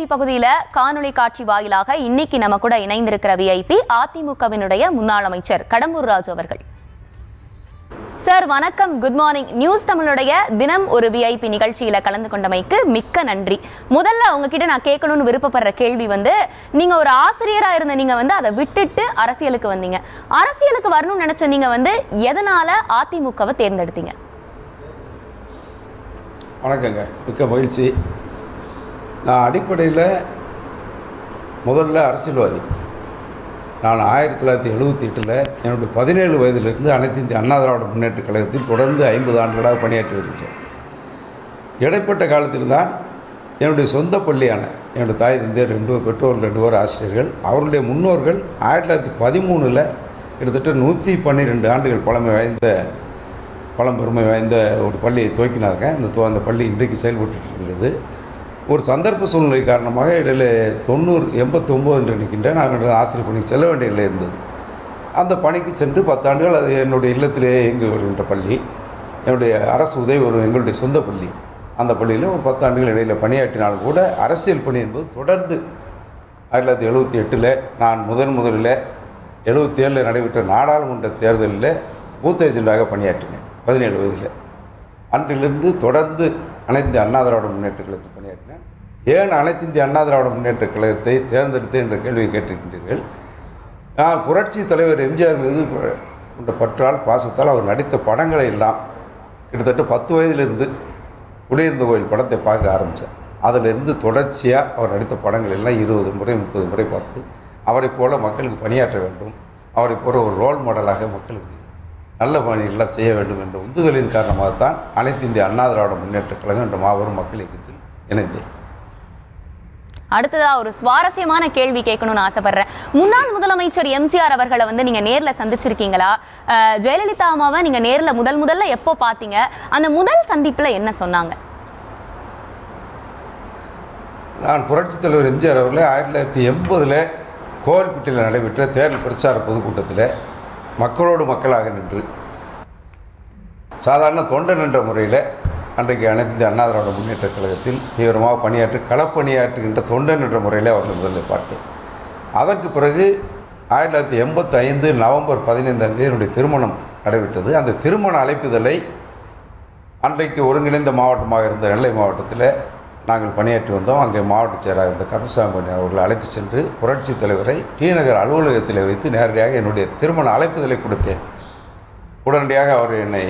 VIP பகுதியில காணொலி காட்சி வாயிலாக இன்னைக்கு நம்ம கூட இணைந்திருக்கிற விஐபி அதிமுகவினுடைய முன்னாள் அமைச்சர் கடம்பூர் ராஜு அவர்கள். சார் வணக்கம், குட் மார்னிங். நியூஸ் தமிழுடைய தினம் ஒரு விஐபி நிகழ்ச்சியில கலந்து கொண்டமைக்கு மிக்க நன்றி. முதல்ல உங்ககிட்ட நான் கேட்கணும்னு விருப்பப்படுற கேள்வி நீங்க ஒரு ஆசிரியரா இருந்த நீங்க அதை விட்டுட்டு அரசியலுக்கு வந்தீங்க. அரசியலுக்கு வரணும்னு நினைச்ச நீங்க எதனால அதிமுகவை தேர்ந்தெடுத்தீங்க? வணக்கங்க, மிக்க மகிழ்ச்சி. நான் அடிப்படையில் முதல்ல அரசியல்வாதி. நான் 1978 என்னுடைய 17 வயதிலிருந்து அனைத்து இந்திய அண்ணா திராவிட முன்னேற்ற கழகத்தில் தொடர்ந்து 50 ஆண்டுகளாக பணியாற்றி வருகிறேன். இடைப்பட்ட காலத்தில் தான் என்னுடைய சொந்த பள்ளியான என்னுடைய தாய் தந்தையர் 2 பெற்றோர்கள் 2 பேர் ஆசிரியர்கள். அவர்களுடைய முன்னோர்கள் 1913 கிட்டத்தட்ட 112 ஆண்டுகள் பழம்பெருமை வாய்ந்த ஒரு பள்ளியை துவக்கினாங்க. அந்த பள்ளி இன்றைக்கு செயல்பட்டு இருக்கிறது. ஒரு சந்தர்ப்ப சூழ்நிலை காரணமாக இடையில் 89 என்று நிற்கின்ற நான் ஆசிரியர் பணிக்கு செல்ல வேண்டிய நிலை இருந்தது. அந்த பணிக்கு சென்று 10 ஆண்டுகள் அது என்னுடைய இல்லத்திலே இயங்கி வருகின்ற பள்ளி. என்னுடைய அரசு உதவி எங்களுடைய சொந்த பள்ளி. அந்த பள்ளியில் ஒரு 10 ஆண்டுகள் இடையில் பணியாற்றினாலும் கூட அரசியல் பணி என்பது தொடர்ந்து 1978 நான் முதலில் 77 நடைபெற்ற நாடாளுமன்ற தேர்தலில் பூத் ஏஜெண்டாக பணியாற்றினேன் 17 வயதில். அன்றிலிருந்து தொடர்ந்து அனைத்து இந்திய அண்ணா திராவிட முன்னேற்ற கழகத்தில் பணியாற்றினேன். ஏன் அனைத்து இந்திய அண்ணா திராவிட முன்னேற்ற கழகத்தை தேர்ந்தெடுத்தேன் என்ற கேள்வியை கேட்டிருக்கின்றீர்கள். நான் புரட்சி தலைவர் எம்ஜிஆர் மீது கொண்ட பற்றால் பாசத்தால் அவர் நடித்த படங்களை எல்லாம் கிட்டத்தட்ட 10 வயதிலிருந்து குடியிருந்த கோயில் படத்தை பார்க்க ஆரம்பித்தேன். அதிலிருந்து தொடர்ச்சியாக அவர் நடித்த படங்கள் எல்லாம் 20 முறை 30 முறை பார்த்து அவரை போல மக்களுக்கு பணியாற்ற வேண்டும், அவரை போல ஒரு ரோல் மாடலாக மக்களுக்கு நல்ல பணிகள்லாம் செய்ய வேண்டும் என்ற உந்துதலின் காரணமாகத்தான் அனைத்து இந்திய அண்ணா திராவிட முன்னேற்ற கழகம் என்ற மாபெரும் மக்கள் இயக்கத்தில் இணைந்தேன். அடுத்ததா ஒரு சுவாரஸ்யமான கேள்வி கேட்கணும்னு ஆசைப்படுறேன். முன்னாள் முதலமைச்சர் எம்ஜிஆர் அவர்களை நீங்க நேர்ல சந்திச்சிருக்கீங்களா? ஜெயலலிதா அம்மாவை நீங்க நேர்ல முதல்ல எப்போ பார்த்தீங்க? அந்த முதல் சந்திப்புல என்ன சொன்னாங்க? நான் புரட்சி தலைவர் எம்ஜிஆர் அவர்களை 1980 கோவில்பட்டியில் நடைபெற்ற தேர்தல் பிரச்சார பொதுக்கூட்டத்தில் மக்களோடு மக்களாக நின்று சாதாரண தொண்டன் என்ற முறையில் அன்றைக்கு அனைத்து இந்திய அண்ணா திராவிட முன்னேற்ற கழகத்தில் தீவிரமாக களப்பணியாற்றுகின்ற தொண்டன் என்ற முறையில் அவர்கள் முதலில் பார்த்தேன். அதற்கு பிறகு 1985 நவம்பர் 15 என்னுடைய திருமணம் நடைபெற்றது. அந்த திருமண அழைப்புதலை அன்றைக்கு ஒருங்கிணைந்த மாவட்டமாக இருந்த நெல்லை மாவட்டத்தில் நாங்கள் பணியாற்றி வந்தோம். அங்கே மாவட்ட செயலாளர் இருந்த கருப்பசாமி அவர்களை அழைத்து சென்று புரட்சி தலைவரை டி நகர் அலுவலகத்தில் வைத்து நேரடியாக என்னுடைய திருமண அழைப்புதலை கொடுத்தேன். உடனடியாக அவர் என்னை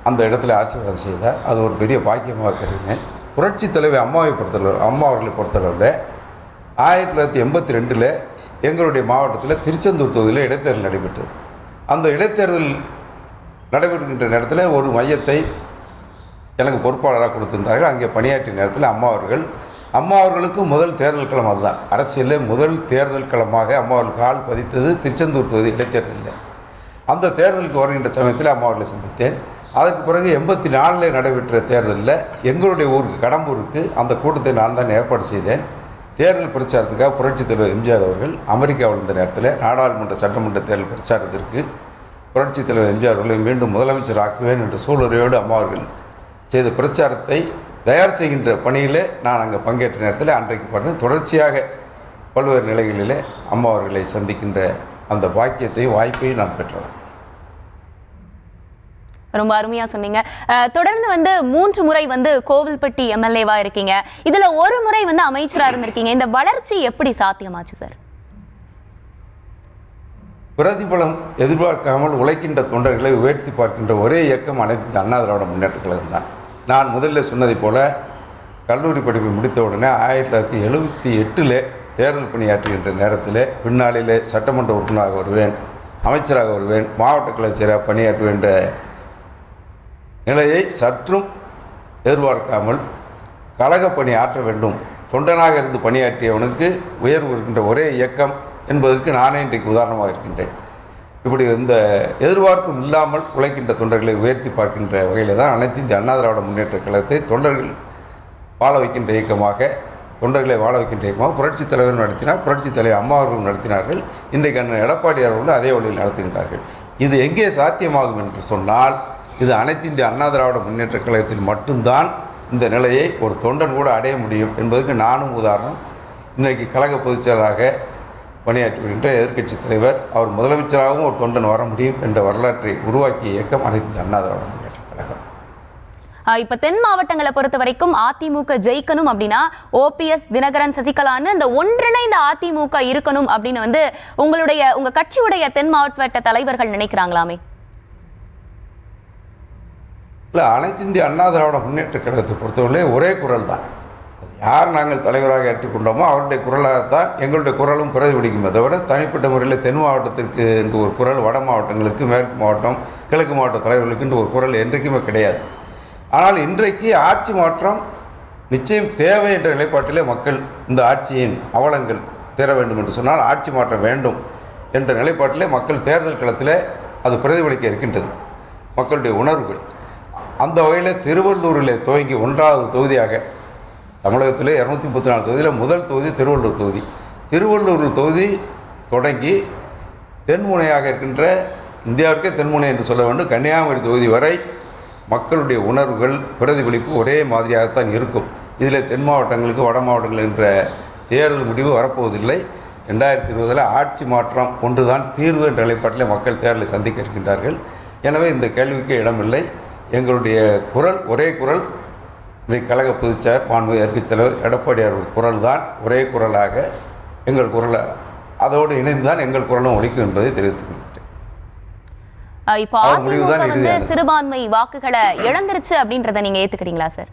அந்த இடத்துல ஆசீர்வாதம் செய்தார். அது ஒரு பெரிய பாக்கியமாக கருதினேன். புரட்சி தலைவர் அம்மா அவர்களை பொறுத்தளவில் 1982 எங்களுடைய மாவட்டத்தில் திருச்செந்தூர் தொகுதியில் இடைத்தேர்தல் நடைபெற்றது. அந்த இடைத்தேர்தல் நடைபெறுகின்ற நேரத்தில் ஒரு மையத்தை எனக்கு பொறுப்பாளராக கொடுத்திருந்தார்கள். அங்கே பணியாற்றிய நேரத்தில் அம்மா அவர்களுக்கு முதல் தேர்தல் களம் அதுதான். அரசியலில் முதல் தேர்தல் களமாக அம்மா அவர்கள் கால் பதித்தது திருச்செந்தூர் தொகுதி இடைத்தேர்தலில். அந்த தேர்தலுக்கு வருகின்ற சமயத்தில் அம்மா அவர்களை சந்தித்தேன். அதற்கு பிறகு 84 நடைபெற்ற தேர்தலில் எங்களுடைய ஊருக்கு கடம்பூருக்கு அந்த கூட்டத்தை நான் தான் ஏற்பாடு செய்தேன். தேர்தல் பிரச்சாரத்துக்காக புரட்சி தலைவர் எம்ஜிஆர் அவர்கள் அமெரிக்காவில் இருந்த நேரத்தில் நாடாளுமன்ற சட்டமன்ற தேர்தல் பிரச்சாரத்திற்கு புரட்சி தலைவர் எம்ஜிஆர் அவர்களை மீண்டும் முதலமைச்சர் ஆக்குவேன் என்ற சூளுரையோடு அம்மா அவர்கள் செய்த பிரச்சாரத்தை தயார் செய்கின்ற பணியில் நான் அங்கே பங்கேற்ற நேரத்தில் அன்றைக்கு பார்த்து தொடர்ச்சியாக பல்வேறு நிலைகளிலே அம்மா அவர்களை சந்திக்கின்ற அந்த பாக்கியத்தையும் வாய்ப்பையும் நான் பெற்றேன். ரொம்ப அருமையா சொன்னீங்க. தொடர்ந்து 3 முறை கோவில்பட்டி எம்எல்ஏவா இருக்கீங்க. இதுல ஒரு முறை அமைச்சரா இருந்திருக்கீங்க. இந்த வளர்ச்சி எப்படி சாத்தியமாச்சு சார்? பிரதிபலம் எதிர்பார்க்காமல் உழைக்கின்ற தொண்டர்களை உயர்த்தி பார்க்கின்ற ஒரே இயக்கம் அனைத்து அண்ணா திராவிட முன்னேற்ற கழகம் தான். நான் முதலில் சொன்னதை போல கல்லூரி படிப்பை முடித்தவுடனே 1978 தேர்தல் பணியாற்றுகின்ற நேரத்தில் பின்னாளிலே சட்டமன்ற உறுப்பினராக வருவேன், அமைச்சராக வருவேன், மாவட்ட கலைச்சராக பணியாற்றுவேன் என்ற நிலையை சற்றும் எதிர்பார்க்காமல் கழக பணி ஆற்ற வேண்டும், தொண்டனாக இருந்து பணியாற்றியவனுக்கு உயர்வு இருக்கின்ற ஒரே இயக்கம் என்பதற்கு நானே இன்றைக்கு உதாரணமாக இருக்கின்றேன். இப்படி இந்த எதிர்பார்ப்பும் இல்லாமல் உழைக்கின்ற தொண்டர்களை உயர்த்தி பார்க்கின்ற வகையில் தான் அனைத்து இந்திய அண்ணா திராவிட முன்னேற்ற கழகத்தை தொண்டர்கள் வாழ வைக்கின்ற இயக்கமாக, தொண்டர்களை வாழ வைக்கின்ற இயக்கமாக புரட்சித் தலைவர் நடத்தினார், புரட்சித் தலைவர் அம்மா அவர்கள் நடத்தினார்கள். இன்றைக்கு அண்ணன் எடப்பாடி அவர்கள் அதே வழியில் நடத்துகின்றார்கள். இது எங்கே சாத்தியமாகும் என்று சொன்னால் இது அனைத்து இந்திய அண்ணா திராவிட முன்னேற்ற கழகத்தில் மட்டும்தான் இந்த நிலையை ஒரு தொண்டன் கூட அடைய முடியும் என்பதற்கு நானும் உதாரணம், இன்றைக்கு கழக பொதுச்செயலாளராக பணியாற்றி வருகின்ற எதிர்க்கட்சித் தலைவர், அவர் முதலமைச்சராகவும் ஒரு தொண்டன் வர முடியும் என்ற வரலாற்றை உருவாக்கிய இயக்கம் அனைத்து அண்ணா திராவிட முன்னேற்ற கழகம். இப்ப தென் மாவட்டங்களை பொறுத்த வரைக்கும் அதிமுக ஜெயிக்கணும் அப்படின்னா ஓபிஎஸ், தினகரன், சசிகலான்னு இந்த ஒன்றிணைந்த அதிமுக இருக்கணும் அப்படின்னு உங்க கட்சியுடைய தென் மாவட்ட தலைவர்கள் நினைக்கிறாங்களாமே? இல்லை, அனைத்து இந்திய அண்ணா திராவிட முன்னேற்ற கழகத்தை பொறுத்தவரை ஒரே குரல் தான். யார் நாங்கள் தலைவராக ஏற்றுக்கொண்டோமோ அவருடைய குரலாகத்தான் எங்களுடைய குரலும் பிரதிபலிக்குமே தவிர தனிப்பட்ட முறையில் தென் மாவட்டத்திற்கு என்று ஒரு குரல், வட மாவட்டங்களுக்கு, மேற்கு மாவட்டம், கிழக்கு மாவட்ட தலைவர்களுக்கு என்று ஒரு குரல் என்றைக்குமே கிடையாது. ஆனால் இன்றைக்கு ஆட்சி மாற்றம் நிச்சயம் தேவை என்ற நிலைப்பாட்டிலே மக்கள் இந்த ஆட்சியின் அவலங்கள் தேர வேண்டும் என்று சொன்னால் ஆட்சி மாற்றம் வேண்டும் என்ற நிலைப்பாட்டிலே மக்கள் தேர்தல் களத்தில் அது பிரதிபலிக்க இருக்கின்றது, மக்களுடைய உணர்வுகள். அந்த வகையில் திருவள்ளூரில் துவங்கி 1வது தொகுதியாக தமிழகத்தில் 234 தொகுதியில் முதல் தொகுதி திருவள்ளூர் தொகுதி. திருவள்ளூர் தொகுதி தொடங்கி தென்முனையாக இருக்கின்ற, இந்தியாவிற்கே தென்முனை என்று சொல்ல வேண்டும், கன்னியாகுமரி தொகுதி வரை மக்களுடைய உணர்வுகள் பிரதிபலிப்பு ஒரே மாதிரியாகத்தான் இருக்கும். இதில் தென் மாவட்டங்களுக்கு, வட மாவட்டங்கள் என்ற தேர்தல் முடிவு வரப்போவதில்லை. 2020 ஆட்சி மாற்றம் ஒன்றுதான் தீர்வு என்ற நிலைப்பாட்டில் மக்கள் தேர்தலை சந்திக்க இருக்கின்றார்கள். எனவே இந்த கேள்விக்கு இடமில்லை. எங்களுடைய குரல் ஒரே குரல். இன்றைக்கு கழக பொதுச்செயலாளர் மாண்புமிகு எதிர்க்கட்சித் தலைவர் எடப்பாடி அவர்கள் குரல் தான் ஒரே குரலாக எங்கள் குரலை, அதோடு இணைந்துதான் எங்கள் குரலும் ஒலிக்கும் என்பதை தெரிவித்துக் கொள்கிறேன். இப்போ அதிமுக சிறுபான்மை வாக்குகளை இழந்துருச்சு அப்படின்றத நீங்க ஏத்துக்கிறீங்களா சார்?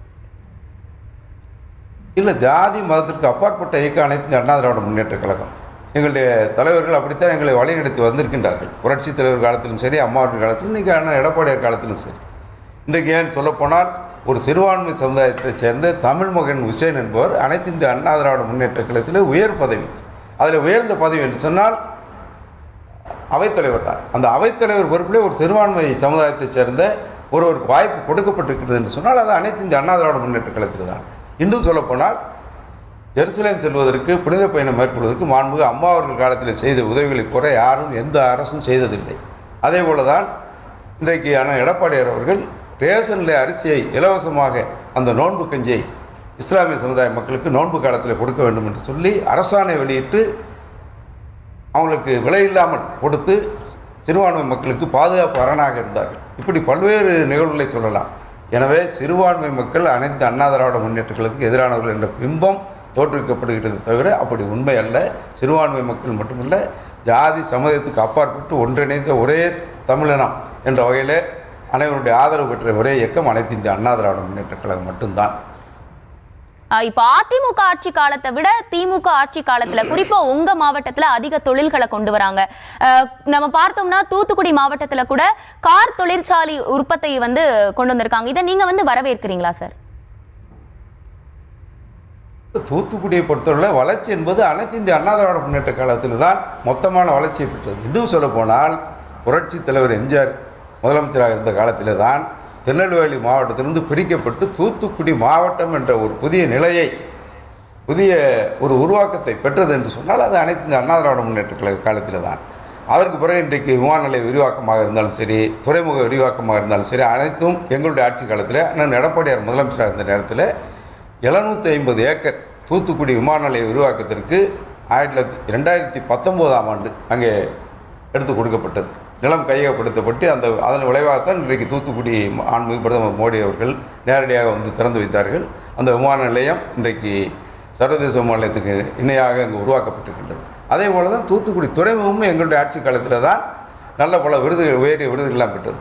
இல்லை, ஜாதி மதத்திற்கு அப்பாற்பட்ட இயக்கம் அனைத்து அண்ணா திராவிட முன்னேற்ற கழகம். எங்களுடைய தலைவர்கள் அப்படித்தான் எங்களை வழிநடத்தி வந்திருக்கின்றார்கள். புரட்சித் தலைவர் காலத்திலும் சரி, அம்மாவர்கள் காலத்திலும், இன்றைக்கி அண்ணா எடப்பாடியார் காலத்திலும் சரி. இன்றைக்கு ஏன் சொல்லப்போனால் ஒரு சிறுபான்மை சமுதாயத்தைச் சேர்ந்த தமிழ் மகன் உசேன் என்பவர் அனைத்து இந்திய அண்ணா திராவிட முன்னேற்ற கழகத்தில் உயர் பதவி, அதில் உயர்ந்த பதவி என்று சொன்னால் அவைத்தலைவர் தான். அந்த அவைத்தலைவர் பொறுப்பிலே ஒரு சிறுபான்மை சமுதாயத்தைச் சேர்ந்த ஒருவருக்கு வாய்ப்பு கொடுக்கப்பட்டிருக்கிறது என்று சொன்னால் அது அனைத்து இந்திய அண்ணா திராவிட முன்னேற்ற கழகத்தில் தான். இன்னும் சொல்லப்போனால் ஜெருசலேம் செல்வதற்கு, புனித பயணம் மேற்கொள்வதற்கு மாண்புமிகு அம்மா அவர்கள் காலத்தில் செய்த உதவிகளை குறை யாரும் எந்த அரசும் செய்ததில்லை. அதே போல தான் இன்றைக்கு அண்ணன் எடப்பாடியார் அவர்கள் ரேஷனில் அரிசியை இலவசமாக, அந்த நோன்பு கஞ்சியை இஸ்லாமிய சமுதாய மக்களுக்கு நோன்பு காலத்தில் கொடுக்க வேண்டும் என்று சொல்லி அரசாணை வெளியிட்டு அவங்களுக்கு விலையில்லாமல் கொடுத்து சிறுபான்மை மக்களுக்கு பாதுகாப்பு அரணாக இருந்தார்கள். இப்படி பல்வேறு நிகழ்வுகளை சொல்லலாம். எனவே சிறுபான்மை மக்கள் அனைத்து அண்ணா திராவிட முன்னேற்ற கழகத்துக்கு எதிரானவர்கள் என்ற பிம்பம் தோற்றுவிக்கப்படுகிறது தவிர அப்படி உண்மை அல்ல. சிறுபான்மை மக்கள் மட்டுமல்ல, ஜாதி சமுதாயத்துக்கு அப்பாற்பட்டு ஒன்றிணைந்த ஒரே தமிழினம் என்ற வகையில் அனைவருடைய ஆதரவு பெற்ற ஒரே இயக்கம் அனைத்து இந்திய அண்ணா திராவிட முன்னேற்ற கழகம் மட்டும்தான். இப்போ அதிமுக ஆட்சி காலத்தை விட திமுக ஆட்சி காலத்துல, குறிப்பா உங்க மாவட்டத்துல அதிக தொழில்களை கொண்டு வராங்க. நம்ம பார்த்தோம்னா தூத்துக்குடி மாவட்டத்துல கூட கார் தொழிற்சாலை உற்பத்தியை கொண்டு வந்திருக்காங்க. இதை நீங்க வரவேற்கிறீங்களா சார்? தூத்துக்குடியை பொறுத்தவரை வளர்ச்சி என்பது அனைத்து இந்திய அண்ணா திராவிட முன்னேற்ற காலத்தில் தான் மொத்தமான வளர்ச்சியை பெற்றது. இன்னும் சொல்ல போனால் புரட்சி தலைவர் எம்ஜிஆர் முதலமைச்சராக இருந்த காலத்தில் தான் திருநெல்வேலி மாவட்டத்திலிருந்து பிரிக்கப்பட்டு தூத்துக்குடி மாவட்டம் என்ற ஒரு புதிய நிலையை, புதிய ஒரு உருவாக்கத்தை பெற்றது என்று சொன்னால் அது அனைத்து இந்த அண்ணா திராவிட முன்னேற்ற கழக காலத்தில் தான். அதற்கு பிறகு இன்றைக்கு விமான நிலைய விரிவாக்கமாக இருந்தாலும் சரி, துறைமுக விரிவாக்கமாக இருந்தாலும் சரி, அனைத்தும் எங்களுடைய ஆட்சி காலத்தில் அண்ணன் எடப்பாடியார் முதலமைச்சராக இருந்த நேரத்தில் 750 ஏக்கர் தூத்துக்குடி விமான நிலைய விரிவாக்கத்திற்கு 2019ஆம் ஆண்டு அங்கே எடுத்து கொடுக்கப்பட்டது. நிலம் கையகப்படுத்தப்பட்டு அதன் விளைவாகத்தான் இன்றைக்கு தூத்துக்குடி மாண்புமிகு பிரதமர் மோடி அவர்கள் நேரடியாக திறந்து வைத்தார்கள். அந்த விமான நிலையம் இன்றைக்கு சர்வதேச விமான நிலையத்துக்கு இணையாக அங்கே உருவாக்கப்பட்டிருக்கின்றது. அதே போல தான் தூத்துக்குடி துறைமுகமும் எங்களுடைய ஆட்சி காலத்தில் தான் நல்ல பல விருதுகள், உயரிய விருதுகள்லாம் பெற்றது.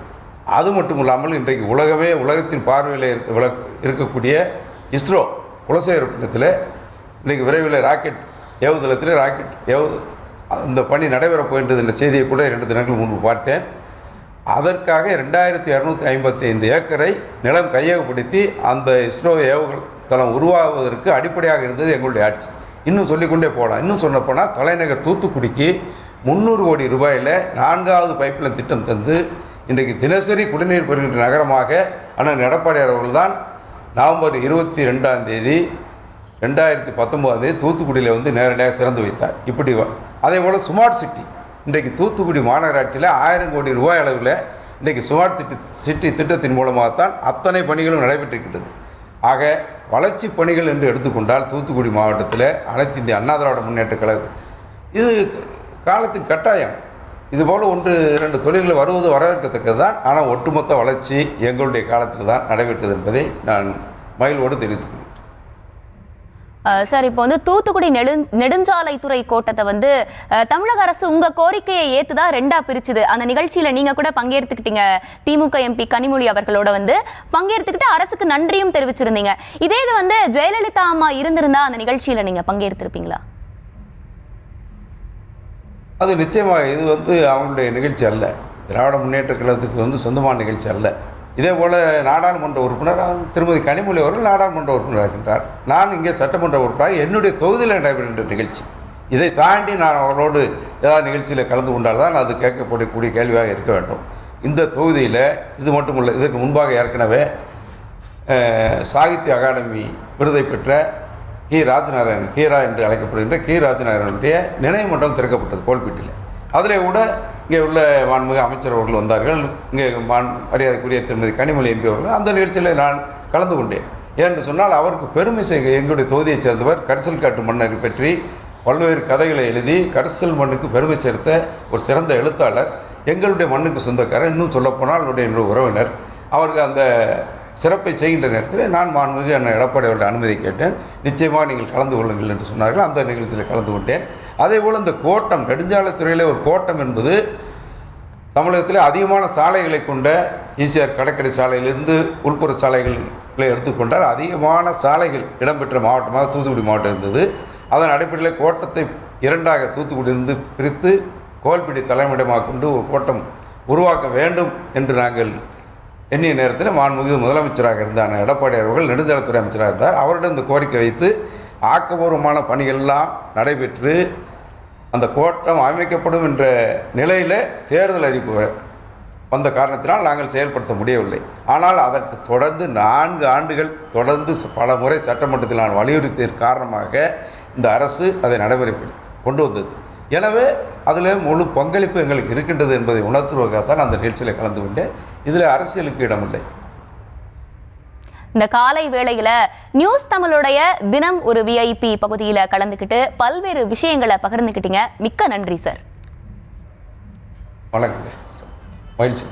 அது மட்டும் இல்லாமல் இன்றைக்கு உலகத்தின் பார்வையில் இருக்கக்கூடிய இஸ்ரோ குலசேகரப்பட்டினத்தில் இன்றைக்கு விரைவில் ராக்கெட் ஏவுதளத்தில் அந்த பணி நடைபெறப் போகின்றது என்ற செய்தியை கூட 2 தினங்கள் முன்பு பார்த்தேன். அதற்காக 2255 ஏக்கரை நிலம் கையகப்படுத்தி அந்த இஸ்ரோ ஏவுகணை தளம் உருவாகுவதற்கு அடிப்படையாக இருந்தது எங்களுடைய ஆட்சி. இன்னும் சொல்லிக்கொண்டே போகலாம். இன்னும் சொன்னப்போனால் தலைநகர் தூத்துக்குடிக்கு 300 கோடி ரூபாயில் 4வது பைப்லைன் திட்டம் தந்து இன்றைக்கு தினசரி குடிநீர் பெறுகின்ற நகரமாக அண்ணன் எடப்பாடியார் அவர்கள் தான் நவம்பர் 22ஆம் தேதி 2019 தூத்துக்குடியில் நேரடியாக திறந்து வைத்தார். இப்படி அதே போல் ஸ்மார்ட் சிட்டி, இன்றைக்கு தூத்துக்குடி மாநகராட்சியில் 1000 கோடி ரூபாய் அளவில் இன்றைக்கு ஸ்மார்ட் சிட்டி திட்டத்தின் மூலமாகத்தான் அத்தனை பணிகளும் நடைபெற்றிருக்கின்றது. ஆக வளர்ச்சி பணிகள் என்று எடுத்துக்கொண்டால் தூத்துக்குடி மாவட்டத்தில் அனைத்து இந்திய அண்ணா திராவிட முன்னேற்ற கழகம் இது காலத்தின் கட்டாயம். இதுபோல் 1-2 தொழில்கள் வருவது வரவேற்கத்தக்கது தான். ஆனால் ஒட்டுமொத்த வளர்ச்சி எங்களுடைய காலத்தில் தான் நடைபெற்றது என்பதை நான் மகிழ்வோடு தெரிவித்துக் கொள்கிறேன். சார், இப்போ வந்து தூத்துக்குடி நெடுஞ்சாலைத்துறை கோட்டத்தை வந்து தமிழக அரசு உங்க கோரிக்கையை ஏத்துதான் 2ஆ பிரிச்சுது. அந்த நிகழ்ச்சியில நீங்க கூட பங்கேற்றுக்கிட்டீங்க. திமுக எம்பி கனிமொழி அவர்களோட வந்து பங்கேற்றுக்கிட்டு அரசுக்கு நன்றியும் தெரிவிச்சிருந்தீங்க. இதே இது வந்து ஜெயலலிதா அம்மா இருந்திருந்தா அந்த நிகழ்ச்சியில நீங்க பங்கேற்றிருப்பீங்களா? அது நிச்சயமாக இது வந்து அவங்களுடைய நிகழ்ச்சி அல்ல. திராவிட முன்னேற்ற கழகத்துக்கு வந்து சொந்தமான நிகழ்ச்சி அல்ல. இதே போல் நாடாளுமன்ற உறுப்பினர் திருமதி கனிமொழி அவர்கள் நாடாளுமன்ற உறுப்பினர் இருக்கின்றார். நான் இங்கே சட்டமன்ற உறுப்பினராக என்னுடைய தொகுதியில் நடைபெறுகின்ற நிகழ்ச்சி. இதை தாண்டி நான் அவர்களோடு ஏதாவது நிகழ்ச்சியில் கலந்து கொண்டால் தான் அது கேட்கப்படக்கூடிய கேள்வியாக இருக்க வேண்டும். இந்த தொகுதியில் இது மட்டுமல்ல, இதற்கு முன்பாக ஏற்கனவே சாகித்ய அகாடமி விருதை பெற்ற ராஜநாராயணன், கீரா என்று அழைக்கப்படுகின்ற ராஜநாராயணனுடைய நினைவு மண்டபம் திறக்கப்பட்டது கோல்பீட்டில். அதில் கூட இங்கே உள்ள மாண்புமிகு அமைச்சர் அவர்கள் வந்தார்கள். இங்கே மரியாதைக்குரிய திருமதி கனிமொழி எம்பி அவர்கள் அந்த நிகழ்ச்சியில் நான் கலந்து கொண்டேன். ஏனென்று சொன்னால் அவருக்கு பெருமை செய்ய எங்களுடைய தொகுதியைச் சேர்ந்தவர் கரிசல் காட்டு மன்னரை பற்றி பல்வேறு கதைகளை எழுதி கரிசல் மண்ணுக்கு பெருமை சேர்த்த ஒரு சிறந்த எழுத்தாளர். எங்களுடைய மண்ணுக்கு சொந்தக்காரர், இன்னும் சொல்லப்போனால் என்னுடைய உறவினர். அவருக்கு அந்த சிறப்பை செய்கின்ற நேரத்தில் நான் மாண்புமிகு அண்ணன் எடப்பாடி அவருடைய அனுமதி கேட்டேன். நிச்சயமாக நீங்கள் கலந்து கொள்ளுங்கள் என்று சொன்னார்கள். அந்த நிகழ்ச்சியில் கலந்து கொண்டேன். அதேபோல் இந்த கோட்டம், நெடுஞ்சாலைத்துறையில் ஒரு கோட்டம் என்பது தமிழகத்தில் அதிகமான சாலைகளை கொண்ட ஈசிஆர் கடற்கரை சாலையிலிருந்து உள்புற சாலைகளை எடுத்துக்கொண்டால் அதிகமான சாலைகள் இடம்பெற்ற மாவட்டமாக தூத்துக்குடி மாவட்டம் இருந்தது. அதன் அடிப்படையில் கோட்டத்தை 2ஆக தூத்துக்குடியிலிருந்து பிரித்து கோல்பீடி தலைமையிடமாக கொண்டு ஒரு கோட்டம் உருவாக்க வேண்டும் என்று நாங்கள் எண்ணிய நேரத்தில் மாண்புமிகு முதலமைச்சராக இருந்தார் எடப்பாடி அவர்கள், நெடுஞ்சாலைத்துறை அமைச்சராக இருந்தார். அவரிடம் இந்த கோரிக்கை வைத்து ஆக்கப்பூர்வமான பணிகள்லாம் நடைபெற்று அந்த கோட்டம் அமைக்கப்படும் என்ற நிலையில் தேர்தல் அறிவிப்பு வந்த காரணத்தினால் நாங்கள் செயல்படுத்த முடியவில்லை. ஆனால் அதற்கு தொடர்ந்து 4 ஆண்டுகள் தொடர்ந்து பல முறை சட்டமன்றத்தில் நான் வலியுறுத்தியதன் காரணமாக இந்த அரசு அதை நடைமுறைப்படுத்தி கொண்டு வந்தது. எனவே அதில் முழு பங்களிப்பு எங்களுக்கு இருக்கின்றது என்பதை உணர்த்துவதற்காகத்தான் அந்த நிகழ்ச்சியில் கலந்து கொண்டேன். இதில் அரசியலுக்கு இடமில்லை. இந்த காலை வேளையில நியூஸ் தமிழுடைய தினம் ஒரு VIP பகுதியில் கலந்துக்கிட்டு பல்வேறு விஷயங்களை பகிர்ந்துக்கிட்டீங்க. மிக்க நன்றி சார். வணக்கம். மகிழ்ச்சி.